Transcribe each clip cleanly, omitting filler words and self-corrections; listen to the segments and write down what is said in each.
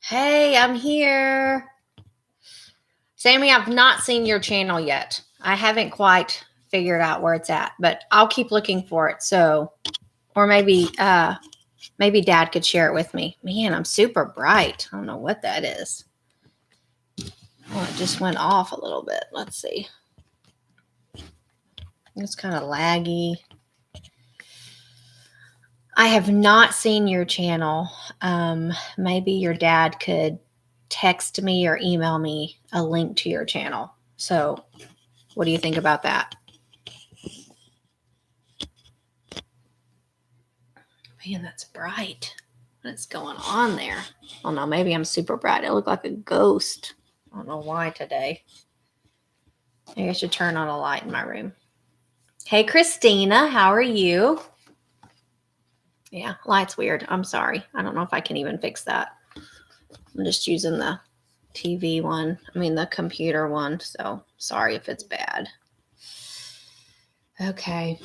Hey, I'm here. Sammy, I've not seen your channel yet. I haven't quite figured out where it's at, but I'll keep looking for it. Or maybe Dad could share it with me. Man, I'm super bright. I don't know what that is. Oh, it just went off a little bit. Let's see. It's kind of laggy. I have not seen your channel. Maybe your dad could text me or email me a link to your channel. So what do you think about that? Man, that's bright. What's going on there? Oh no, maybe I'm super bright. I look like a ghost. I don't know why today. Maybe I should turn on a light in my room. Hey, Christina, how are you? Yeah, light's weird. I'm sorry. I don't know if I can even fix that. I'm just using the TV one. The computer one. So sorry if it's bad. Okay.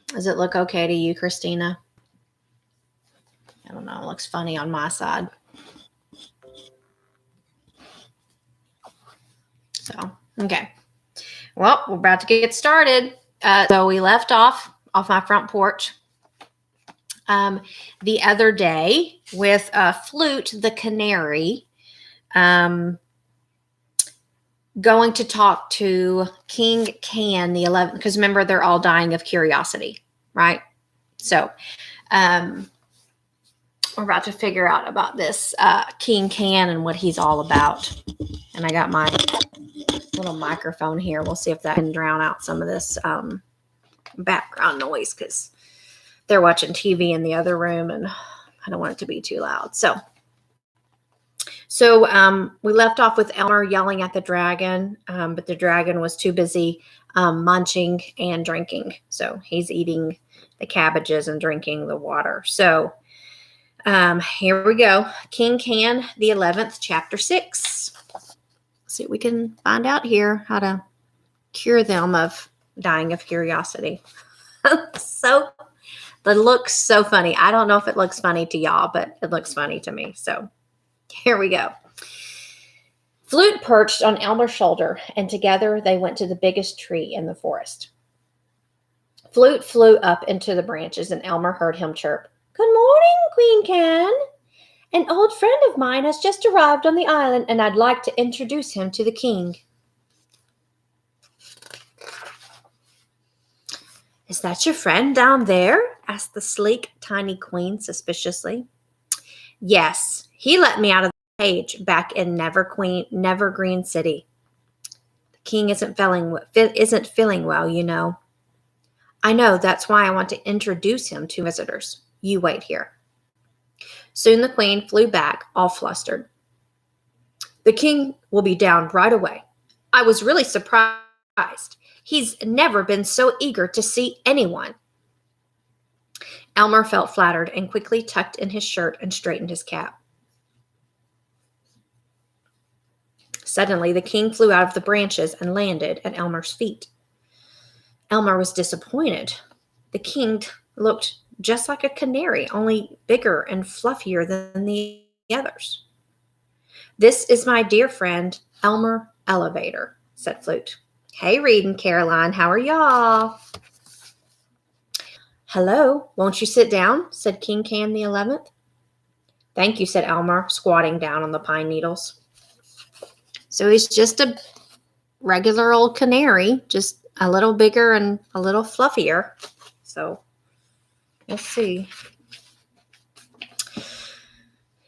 Does it look okay to you, Christina? I don't know. It looks funny on my side. So, okay. Well, we're about to get started. So we left off my front porch the other day with Flute the canary going to talk to King Can the 11th, because remember, they're all dying of curiosity, right? So we're about to figure out about this King Can and what he's all about. And I got my little microphone here. We'll see if that can drown out some of this background noise, because they're watching TV in the other room and I don't want it to be too loud. So we left off with Elmer yelling at the dragon, but the dragon was too busy munching and drinking. So he's eating the cabbages and drinking the water. So here we go. King Can the 11th, chapter 6. Let's see what we can find out here, how to cure them of dying of curiosity. So it looks so funny. I don't know if it looks funny to y'all, but it looks funny to me. So here we go. Flute perched on Elmer's shoulder, and together they went to the biggest tree in the forest. Flute flew up into the branches, and Elmer heard him chirp, "Good morning, Queen Can. An old friend of mine has just arrived on the island, and I'd like to introduce him to the king." "Is that your friend down there?" asked the sleek, tiny queen suspiciously. "Yes, he let me out of the cage back in Nevergreen City. The king isn't feeling well, you know." "I know, that's why I want to introduce him to visitors. You wait here." Soon the queen flew back, all flustered. "The king will be down right away. I was really surprised. He's never been so eager to see anyone." Elmer felt flattered and quickly tucked in his shirt and straightened his cap. Suddenly, the king flew out of the branches and landed at Elmer's feet. Elmer was disappointed. The king looked just like a canary, only bigger and fluffier than the others. "This is my dear friend, Elmer Elevator," said Flute. "Hey, Reed and Caroline, how are y'all?" "Hello, won't you sit down?" said King Can the 11th. "Thank you," said Elmer, squatting down on the pine needles. So he's just a regular old canary, just a little bigger and a little fluffier. So we'll see.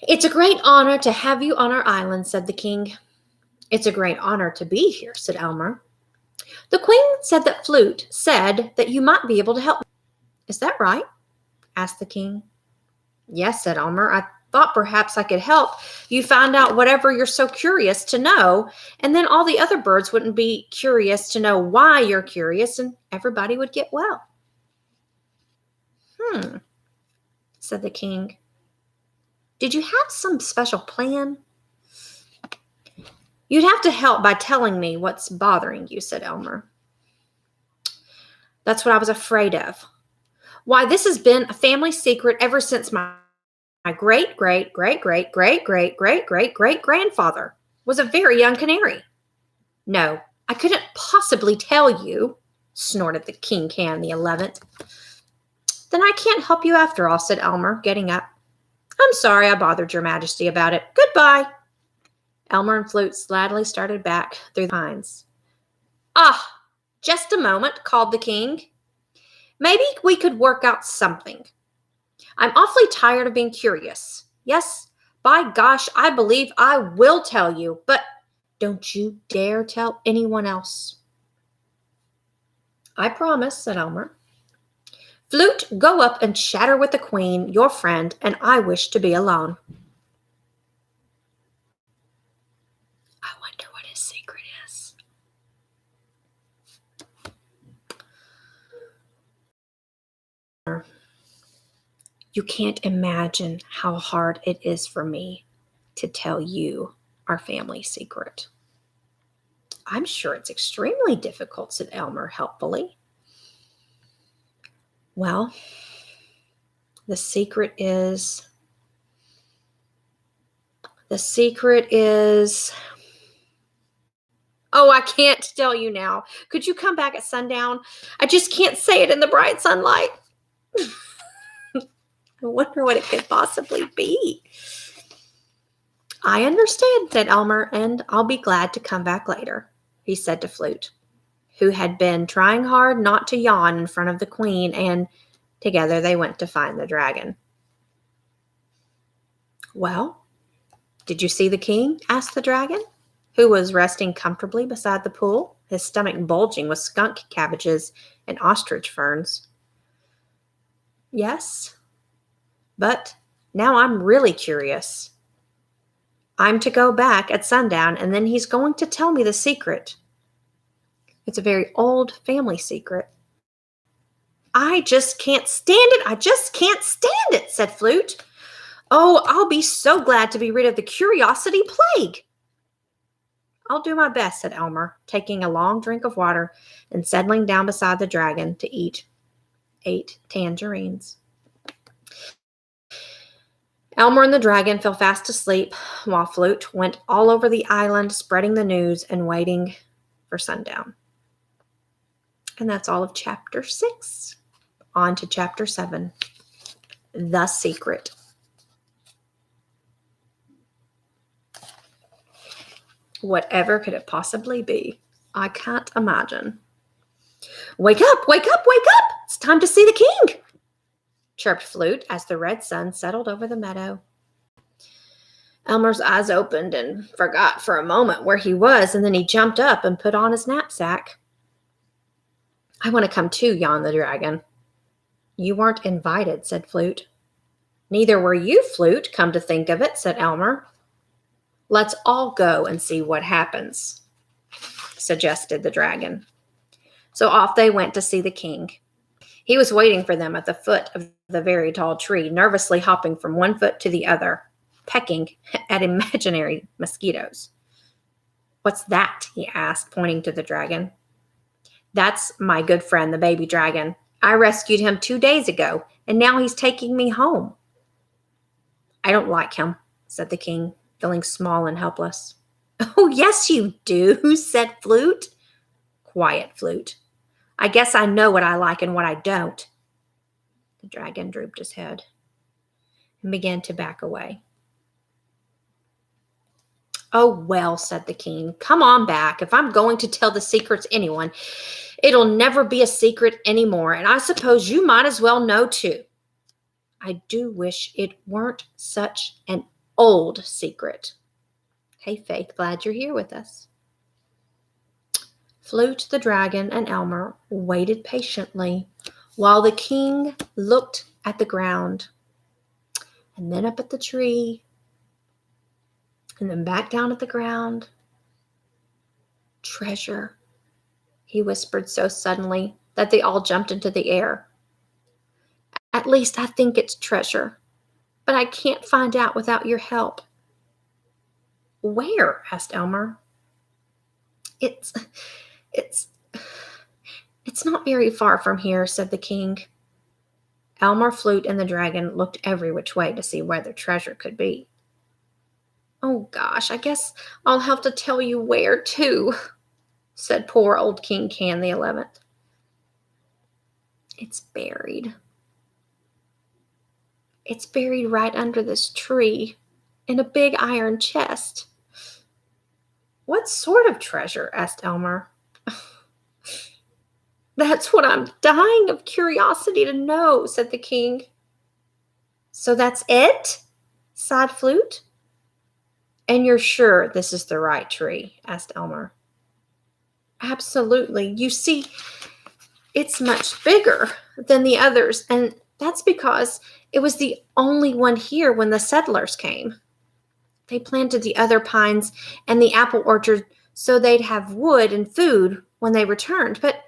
"It's a great honor to have you on our island," said the king. "It's a great honor to be here," said Elmer. "The queen said that Flute said that you might be able to help me." "Is that right?" asked the king. "Yes," said Elmer. "I thought perhaps I could help you find out whatever you're so curious to know, and then all the other birds wouldn't be curious to know why you're curious, and everybody would get well." Said the king. "Did you have some special plan?" "You'd have to help by telling me what's bothering you," said Elmer. "That's what I was afraid of. Why, this has been a family secret ever since my My great great great great great great great great great grandfather was a very young canary. No, I couldn't possibly tell you, snorted the King Can the 11th. Then I can't help you after all, said Elmer, getting up. I'm sorry I bothered your majesty about it. Goodbye. Elmer and Flute sadly started back through the pines. Ah, just a moment, called the king. Maybe we could work out something. I'm awfully tired of being curious. Yes, by gosh, I believe I will tell you, but don't you dare tell anyone else. I promise, said Elmer. Flute, go up and chatter with the queen, your friend, and I wish to be alone. I wonder what his secret is. You can't imagine how hard it is for me to tell you our family secret. I'm sure it's extremely difficult, said Elmer helpfully. Well, the secret is, oh, I can't tell you now. Could you come back at sundown? I just can't say it in the bright sunlight. I wonder what it could possibly be. I understand, said Elmer, and I'll be glad to come back later, he said to Flute, who had been trying hard not to yawn in front of the queen, and together they went to find the dragon. Well, did you see the king? Asked the dragon, who was resting comfortably beside the pool, his stomach bulging with skunk cabbages and ostrich ferns. Yes, but now I'm really curious. I'm to go back at sundown, and then he's going to tell me the secret. It's a very old family secret. I just can't stand it. I just can't stand it, said Flute. Oh, I'll be so glad to be rid of the curiosity plague. I'll do my best, said Elmer, taking a long drink of water and settling down beside the dragon to eat 8 tangerines. Elmer and the dragon fell fast asleep while Flute went all over the island spreading the news and waiting for sundown. And that's all of chapter 6. On to chapter 7, The Secret. Whatever could it possibly be? I can't imagine. Wake up, wake up, wake up! It's time to see the king, chirped Flute as the red sun settled over the meadow. Elmer's eyes opened and forgot for a moment where he was, and then he jumped up and put on his knapsack. I want to come too, yawned the dragon. You weren't invited, said Flute. Neither were you, Flute, come to think of it, said Elmer. Let's all go and see what happens, suggested the dragon. So off they went to see the king. He was waiting for them at the foot of the very tall tree, nervously hopping from one foot to the other, pecking at imaginary mosquitoes. What's that? He asked, pointing to the dragon. That's my good friend, the baby dragon. I rescued him 2 days ago, and now he's taking me home. I don't like him, said the king, feeling small and helpless. Oh, yes, you do, said Flute. Quiet, Flute. I guess I know what I like and what I don't. The dragon drooped his head and began to back away. Oh, well, said the king, come on back. If I'm going to tell the secret to anyone, it'll never be a secret anymore, and I suppose you might as well know too. I do wish it weren't such an old secret. Hey, Faith, glad you're here with us. Flute, the dragon, and Elmer waited patiently while the king looked at the ground and then up at the tree and then back down at the ground. Treasure, he whispered so suddenly that they all jumped into the air. At least I think it's treasure, but I can't find out without your help. Where? Asked Elmer. It's not very far from here, said the king. Elmer, Flute, and the dragon looked every which way to see where the treasure could be. "Oh gosh, I guess I'll have to tell you where too," said poor old King Can the 11th. "It's buried. It's buried right under this tree in a big iron chest." "What sort of treasure?" asked Elmer. "That's what I'm dying of curiosity to know," said the king. "So that's it?" sighed Flute. "And you're sure this is the right tree?" asked Elmer. "Absolutely. You see, it's much bigger than the others, and that's because it was the only one here when the settlers came. They planted the other pines and the apple orchard so they'd have wood and food when they returned, but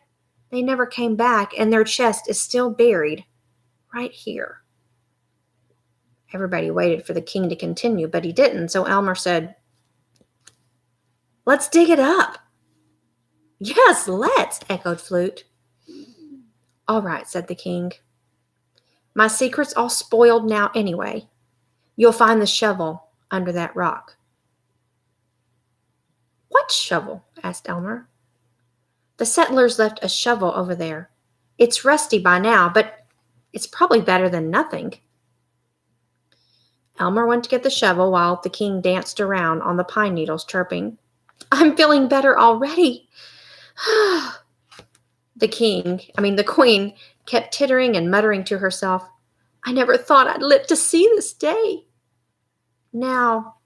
they never came back, and their chest is still buried right here." Everybody waited for the king to continue, but he didn't, so Elmer said, "Let's dig it up." "Yes, let's," echoed Flute. "All right," said the king. "My secret's all spoiled now anyway. You'll find the shovel under that rock." "What shovel?" asked Elmer. "The settlers left a shovel over there. It's rusty by now, but it's probably better than nothing." Elmer went to get the shovel while the king danced around on the pine needles, chirping, "I'm feeling better already." The queen, kept tittering and muttering to herself, "I never thought I'd live to see this day." "Now,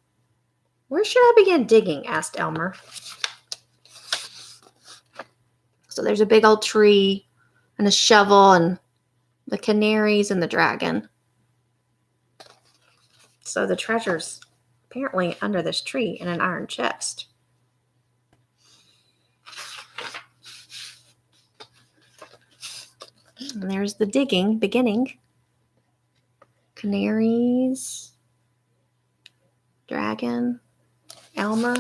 where should I begin digging?" asked Elmer. So there's a big old tree and a shovel and the canaries and the dragon. So the treasure's apparently under this tree in an iron chest. And there's the digging beginning. Canaries, dragon, Elmer.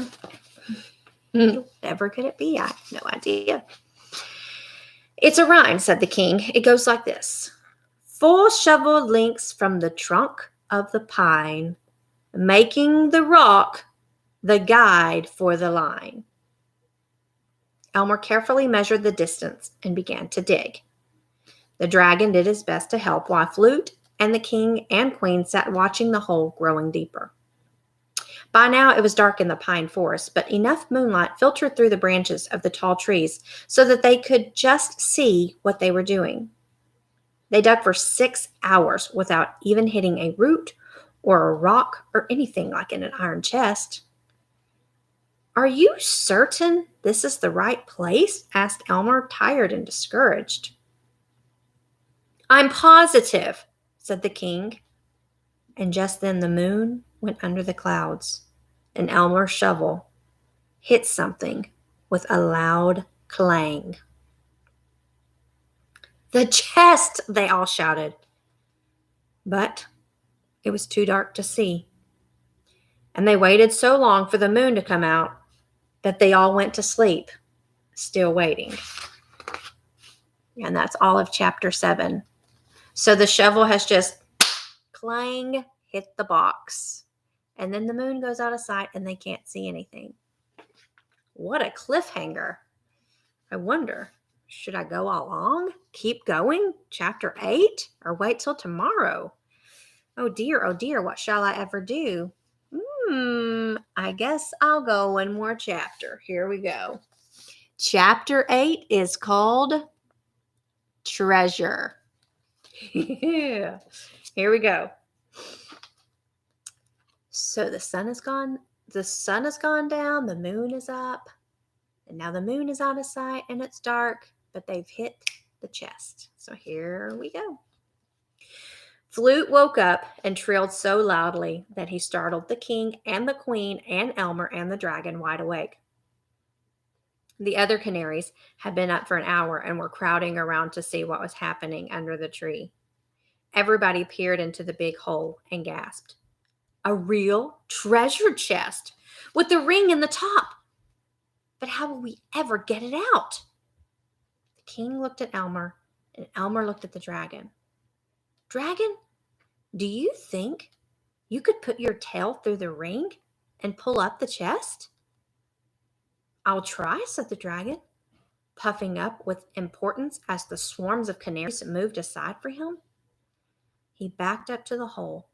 Whatever could it be? I have no idea. "It's a rhyme," said the king. "It goes like this: 4 shovel links from the trunk of the pine, making the rock the guide for the line." Elmer carefully measured the distance and began to dig. The dragon did his best to help, while Flute and the king and queen sat watching the hole growing deeper. By now it was dark in the pine forest, but enough moonlight filtered through the branches of the tall trees so that they could just see what they were doing. They dug for 6 hours without even hitting a root or a rock or anything like in an iron chest. "Are you certain this is the right place?" asked Elmer, tired and discouraged. "I'm positive," said the king. And just then the moon went under the clouds, and Elmer's shovel hit something with a loud clang. "The chest!" they all shouted. But it was too dark to see, and they waited so long for the moon to come out that they all went to sleep, still waiting. And that's all of chapter 7. So the shovel has just clang hit the box, and then the moon goes out of sight and they can't see anything. What a cliffhanger. I wonder, should I go along? Keep going? Chapter 8? Or wait till tomorrow? Oh dear, what shall I ever do? I guess I'll go one more chapter. Here we go. Chapter 8 is called Treasure. Yeah. Here we go. So the sun has gone down, the moon is up, and now the moon is out of sight and it's dark, but they've hit the chest. So here we go. Flute woke up and trilled so loudly that he startled the king and the queen and Elmer and the dragon wide awake. The other canaries had been up for an hour and were crowding around to see what was happening under the tree. Everybody peered into the big hole and gasped. A real treasure chest with the ring in the top. But how will we ever get it out? The king looked at Elmer, and Elmer looked at the dragon. "Dragon, do you think you could put your tail through the ring and pull up the chest?" "I'll try," said the dragon, puffing up with importance as the swarms of canaries moved aside for him. He backed up to the hole,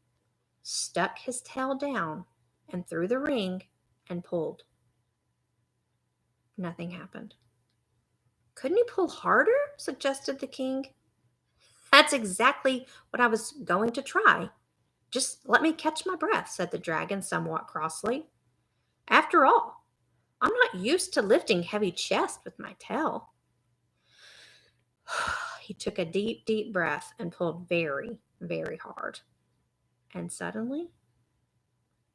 stuck his tail down and through the ring, and pulled. Nothing happened. "Couldn't you pull harder?" suggested the king. "That's exactly what I was going to try. Just let me catch my breath," said the dragon somewhat crossly. "After all, I'm not used to lifting heavy chests with my tail." He took a deep, deep breath and pulled very, very hard. And suddenly,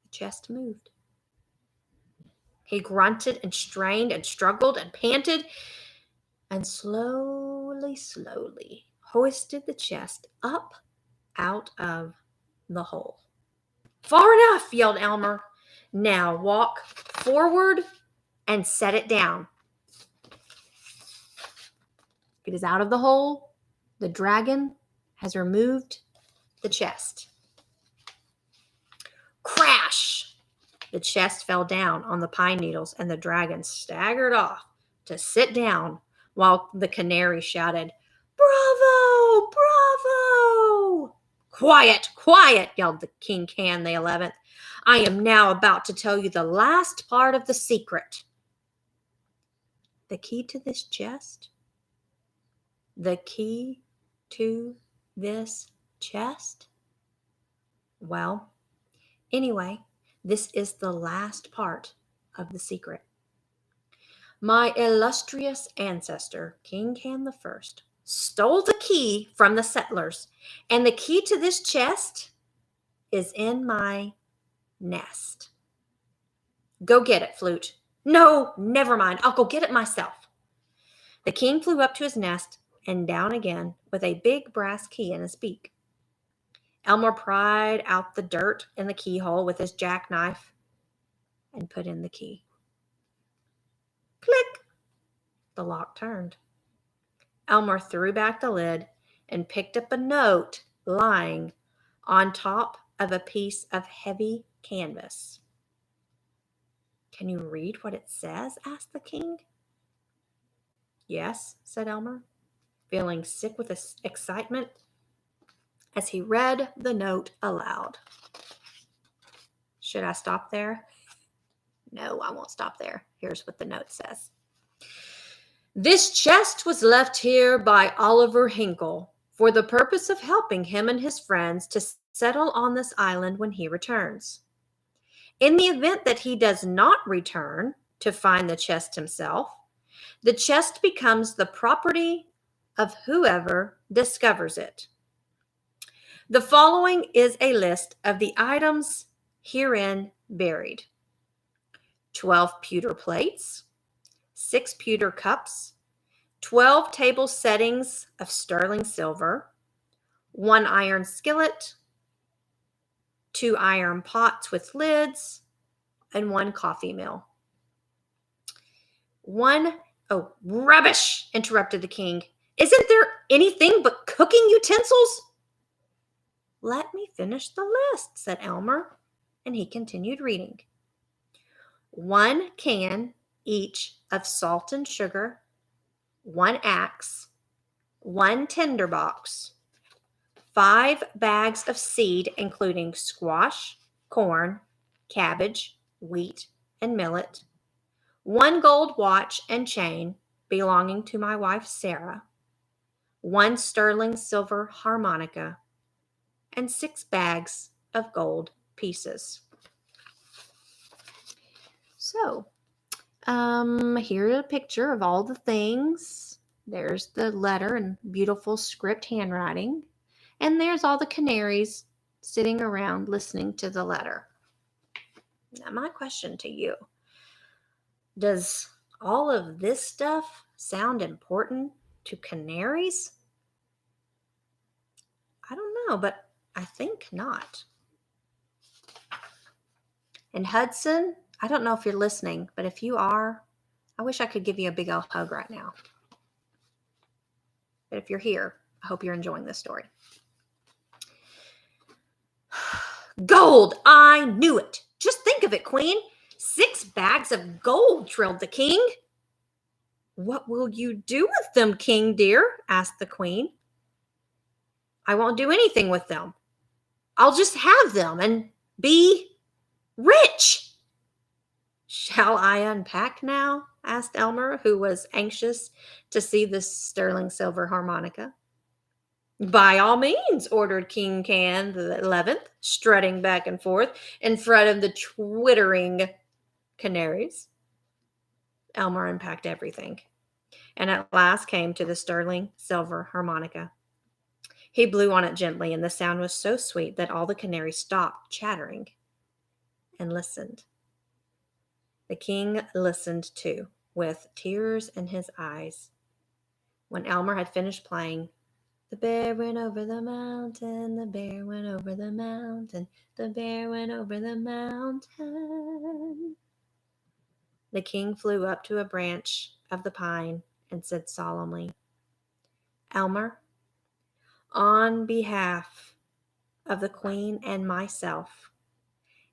the chest moved. He grunted and strained and struggled and panted and slowly, slowly hoisted the chest up out of the hole. "Far enough," yelled Elmer. "Now walk forward and set it down." It is out of the hole. The dragon has removed the chest. Crash! The chest fell down on the pine needles, and the dragon staggered off to sit down while the canary shouted, "Bravo! Bravo!" "Quiet! Quiet!" yelled the King Can the 11th. "I am now about to tell you the last part of the secret." The key to this chest? The key to this chest? Well, anyway, this is the last part of the secret. My illustrious ancestor, King Can I, stole the key from the settlers, and the key to this chest is in my nest. Go get it, Flute. No, never mind. I'll go get it myself. The king flew up to his nest and down again with a big brass key in his beak. Elmer pried out the dirt in the keyhole with his jackknife and put in the key. Click! The lock turned. Elmer threw back the lid and picked up a note lying on top of a piece of heavy canvas. "Can you read what it says?" asked the king. "Yes," said Elmer, feeling sick with excitement as he read the note aloud. Should I stop there? No, I won't stop there. Here's what the note says. "This chest was left here by Oliver Hinkle for the purpose of helping him and his friends to settle on this island when he returns. In the event that he does not return to find the chest himself, the chest becomes the property of whoever discovers it. The following is a list of the items herein buried: 12 pewter plates, 6 pewter cups, 12 table settings of sterling silver, 1 iron skillet, 2 iron pots with lids, and 1 coffee mill." "Oh, rubbish," interrupted the king. "Isn't there anything but cooking utensils?" "Let me finish the list," said Elmer, and he continued reading. 1 can each of salt and sugar, 1 axe, 1 tinderbox, 5 bags of seed, including squash, corn, cabbage, wheat, and millet, 1 gold watch and chain belonging to my wife Sarah, 1 sterling silver harmonica, and 6 bags of gold pieces. So, here's a picture of all the things. There's the letter in beautiful script handwriting. And there's all the canaries sitting around listening to the letter. Now, my question to you, does all of this stuff sound important to canaries? I don't know, but I think not. And Hudson, I don't know if you're listening, but if you are, I wish I could give you a big old hug right now. But if you're here, I hope you're enjoying this story. Gold! I knew it! Just think of it, Queen. 6 bags of gold, trilled the king. What will you do with them, King dear? Asked the Queen. I won't do anything with them. I'll just have them and be rich. Shall I unpack now? Asked Elmer, who was anxious to see this sterling silver harmonica. By all means, ordered King Can the 11th, strutting back and forth in front of the twittering canaries. Elmer unpacked everything, and at last came to the sterling silver harmonica. He blew on it gently, and the sound was so sweet that all the canaries stopped chattering and listened. The king listened too, with tears in his eyes. When Elmer had finished playing, the bear went over the mountain, the bear went over the mountain, the bear went over the mountain. The king flew up to a branch of the pine and said solemnly, Elmer, on behalf of the Queen and myself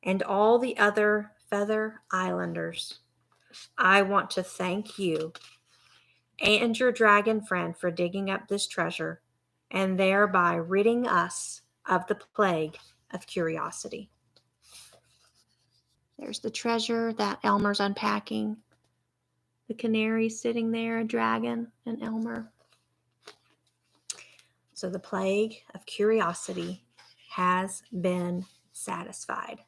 and all the other Feather Islanders, I want to thank you and your dragon friend for digging up this treasure and thereby ridding us of the plague of curiosity. There's the treasure that Elmer's unpacking. The canary sitting there, a dragon, and Elmer. So the plague of curiosity has been satisfied.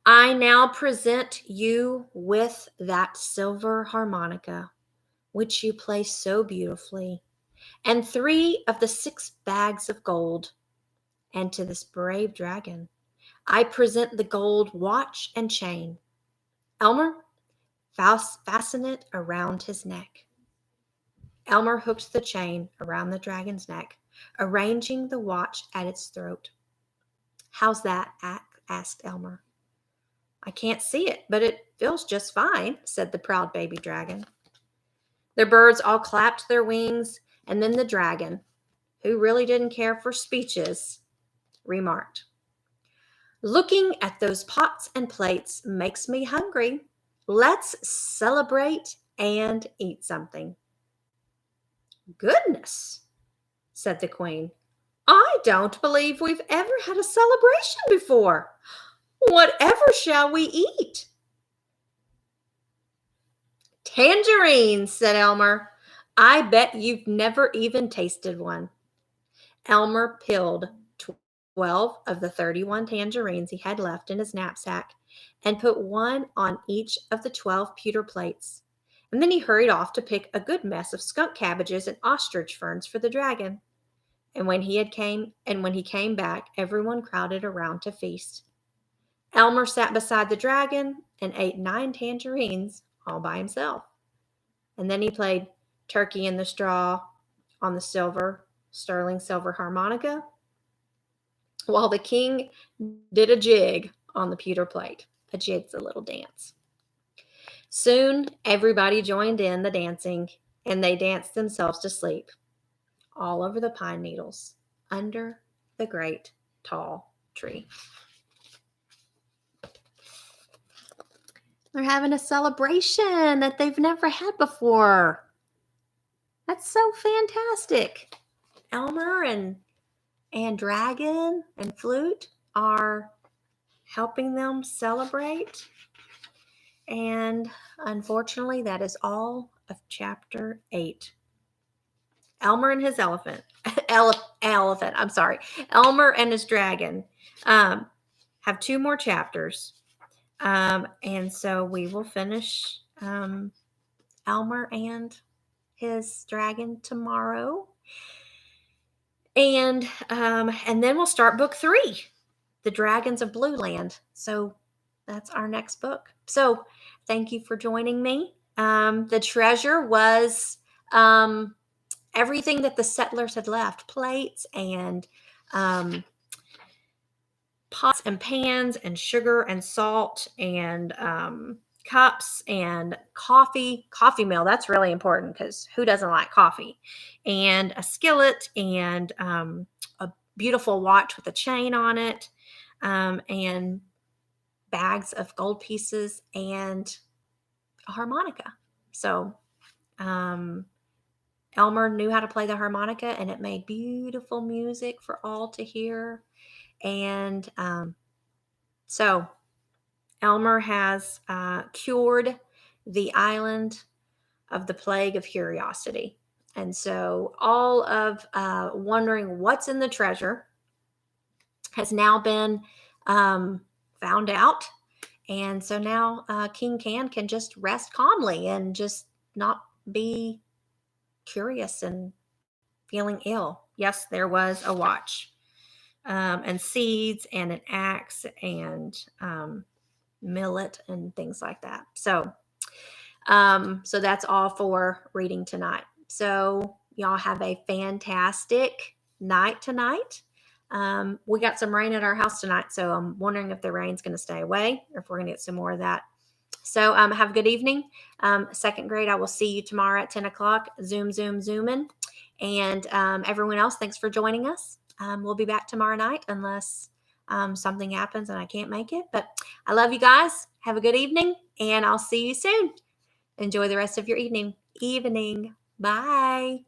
I now present you with that silver harmonica, which you play so beautifully, and 3 of the 6 bags of gold. And to this brave dragon, I present the gold watch and chain. Elmer, fasten it around his neck. Elmer hooked the chain around the dragon's neck, arranging the watch at its throat. How's that? Asked Elmer. I can't see it, but it feels just fine, said the proud baby dragon. The birds all clapped their wings, and then the dragon, who really didn't care for speeches, remarked, Looking at those pots and plates makes me hungry. Let's celebrate and eat something. Goodness, said the Queen. I don't believe we've ever had a celebration before. Whatever shall we eat? Tangerines, said Elmer. I bet you've never even tasted one. Elmer peeled 12 of the 31 tangerines he had left in his knapsack and put one on each of the 12 pewter plates. And then he hurried off to pick a good mess of skunk cabbages and ostrich ferns for the dragon. And when he came back, everyone crowded around to feast. Elmer sat beside the dragon and ate 9 tangerines all by himself. And then he played Turkey in the Straw on the sterling silver harmonica, while the king did a jig on the pewter plate. A jig's a little dance. Soon everybody joined in the dancing, and they danced themselves to sleep all over the pine needles under the great tall tree. They're having a celebration that they've never had before. That's so fantastic. Elmer and Dragon and Flute are helping them celebrate. And unfortunately, that is all of chapter 8. Elmer and his elephant. I'm sorry. Elmer and his dragon have 2 more chapters. And so we will finish Elmer and his dragon tomorrow. And then we'll start book 3, The Dragons of Blue Land. So that's our next book. So thank you for joining me. The treasure was everything that the settlers had left, plates and pots and pans and sugar and salt and cups and coffee mill. That's really important because who doesn't like coffee? And a skillet and beautiful watch with a chain on it, and bags of gold pieces and a harmonica. So um, Elmer knew how to play the harmonica, and it made beautiful music for all to hear. And so Elmer has cured the island of the plague of curiosity. And so all of wondering what's in the treasure has now been found out. And so now King can just rest calmly and just not be curious and feeling ill. Yes, there was a watch, and seeds and an axe and millet and things like that. So that's all for reading tonight. So y'all have a fantastic night tonight. We got some rain at our house tonight, so I'm wondering if the rain's going to stay away or if we're going to get some more of that. So have a good evening. Second grade, I will see you tomorrow at 10 o'clock. Zoom, zoom, zooming. And everyone else, thanks for joining us. We'll be back tomorrow night unless something happens and I can't make it. But I love you guys. Have a good evening, and I'll see you soon. Enjoy the rest of your evening. Bye.